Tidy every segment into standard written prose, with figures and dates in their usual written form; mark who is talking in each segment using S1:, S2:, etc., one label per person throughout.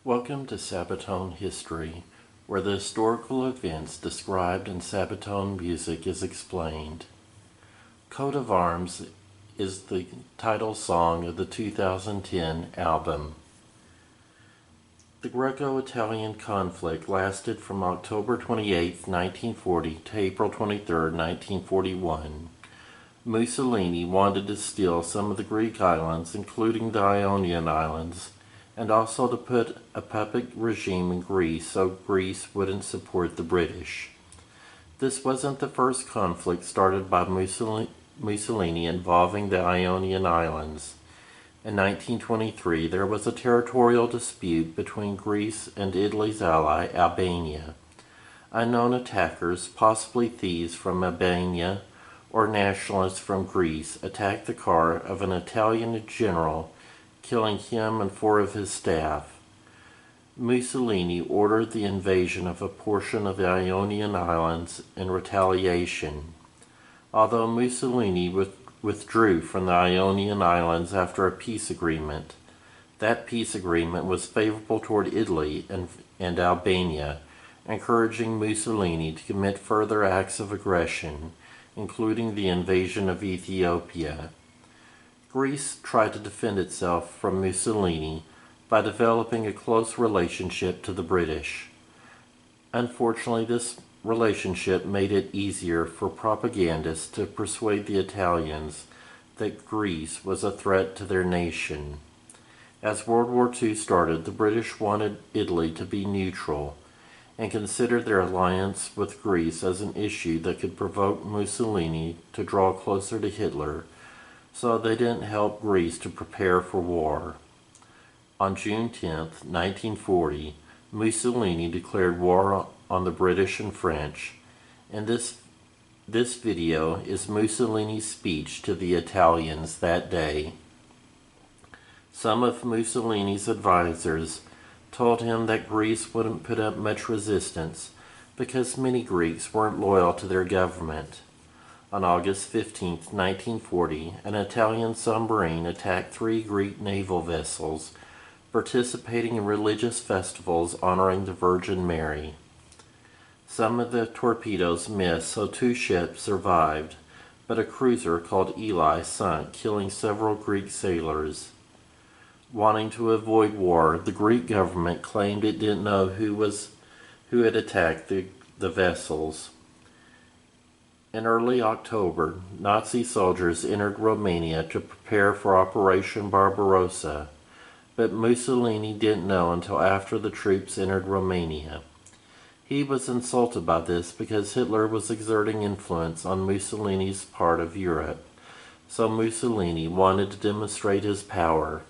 S1: Welcome to Sabaton History, where the historical events described in Sabaton music is explained. Coat of Arms is the title song of the 2010 album. The Greco Italian conflict lasted from October 28, 1940 to April 23, 1941. Mussolini wanted to steal some of the Greek islands, including the Ionian Islands, and also to put a puppet regime in Greece so Greece wouldn't support the British. This wasn't the first conflict started by Mussolini involving the Ionian Islands. In 1923, there was a territorial dispute between Greece and Italy's ally, Albania. Unknown attackers, possibly thieves from Albania or nationalists from Greece, attacked the car of an Italian general, killing him and 4 of his staff. Mussolini ordered the invasion of a portion of the Ionian Islands in retaliation. Although Mussolini withdrew from the Ionian Islands after a peace agreement, that peace agreement was favorable toward Italy and Albania, encouraging Mussolini to commit further acts of aggression, including the invasion of Ethiopia. Greece tried to defend itself from Mussolini by developing a close relationship to the British. Unfortunately, this relationship made it easier for propagandists to persuade the Italians that Greece was a threat to their nation. As World War II started, the British wanted Italy to be neutral and considered their alliance with Greece as an issue that could provoke Mussolini to draw closer to Hitler, so they didn't help Greece to prepare for war. On June 10, 1940, Mussolini declared war on the British and French, and this video is Mussolini's speech to the Italians that day. Some of Mussolini's advisors told him that Greece wouldn't put up much resistance because many Greeks weren't loyal to their government. On August 15, 1940, an Italian submarine attacked 3 Greek naval vessels participating in religious festivals honoring the Virgin Mary. Some of the torpedoes missed, so 2 ships survived, but a cruiser called Eli sunk, killing several Greek sailors. Wanting to avoid war, the Greek government claimed it didn't know who had attacked the vessels. In early October, Nazi soldiers entered Romania to prepare for Operation Barbarossa, but Mussolini didn't know until after the troops entered Romania. He was insulted by this because Hitler was exerting influence on Mussolini's part of Europe, so Mussolini wanted to demonstrate his power.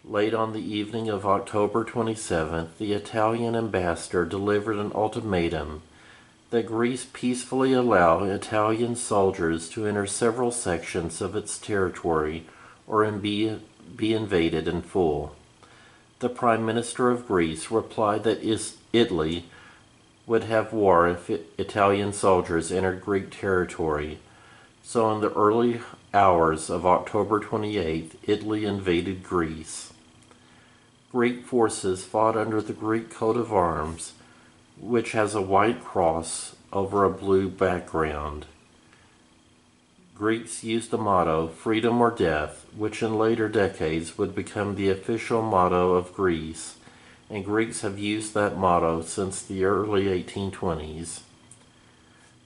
S1: Late on the evening of October 27th, the Italian ambassador delivered an ultimatum that Greece peacefully allow Italian soldiers to enter several sections of its territory or be invaded in full. The Prime Minister of Greece replied that Italy would have war if Italian soldiers entered Greek territory, so in the early hours of October 28th, Italy invaded Greece. Greek forces fought under the Greek coat of arms, which has a white cross over a blue background. Greeks used the motto, "Freedom or Death," which in later decades would become the official motto of Greece, and Greeks have used that motto since the early 1820s.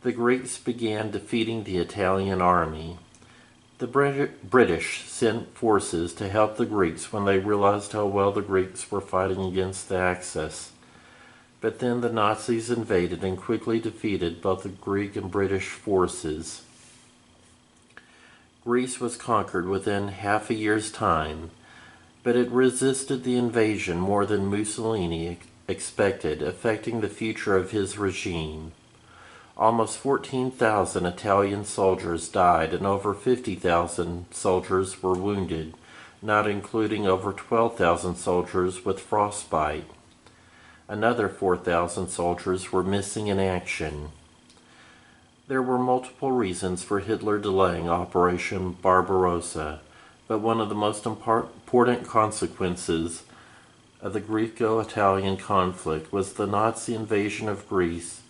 S1: The Greeks began defeating the Italian army. The British sent forces to help the Greeks when they realized how well the Greeks were fighting against the Axis. But then the Nazis invaded and quickly defeated both the Greek and British forces. Greece was conquered within half a year's time, but it resisted the invasion more than Mussolini expected, affecting the future of his regime. Almost 14,000 Italian soldiers died and over 50,000 soldiers were wounded, not including over 12,000 soldiers with frostbite. Another 4,000 soldiers were missing in action. There were multiple reasons for Hitler delaying Operation Barbarossa, but one of the most important consequences of the Greco Italian conflict was the Nazi invasion of Greece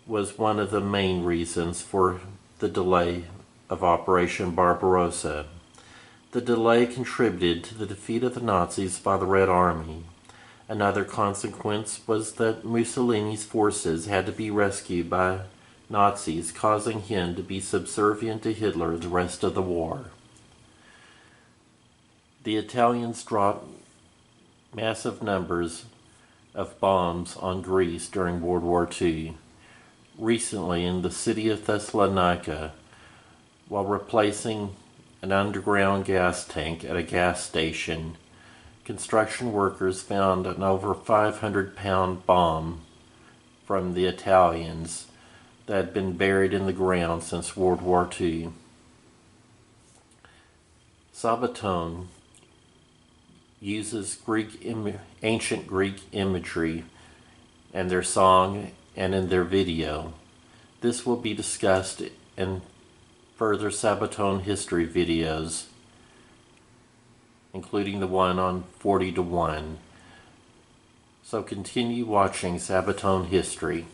S1: was one of the main reasons for the delay of Operation Barbarossa. The delay contributed to the defeat of the Nazis by the Red Army. Another consequence was that Mussolini's forces had to be rescued by Nazis, causing him to be subservient to Hitler the rest of the war. The Italians dropped massive numbers of bombs on Greece during World War II. Recently, in the city of Thessalonica, while replacing an underground gas tank at a gas station, construction workers found an over 500-pound bomb from the Italians that had been buried in the ground since World War II. Sabaton uses ancient Greek imagery in their song and in their video. This will be discussed in further Sabaton history videos, including the one on 40 to 1. So continue watching Sabaton history.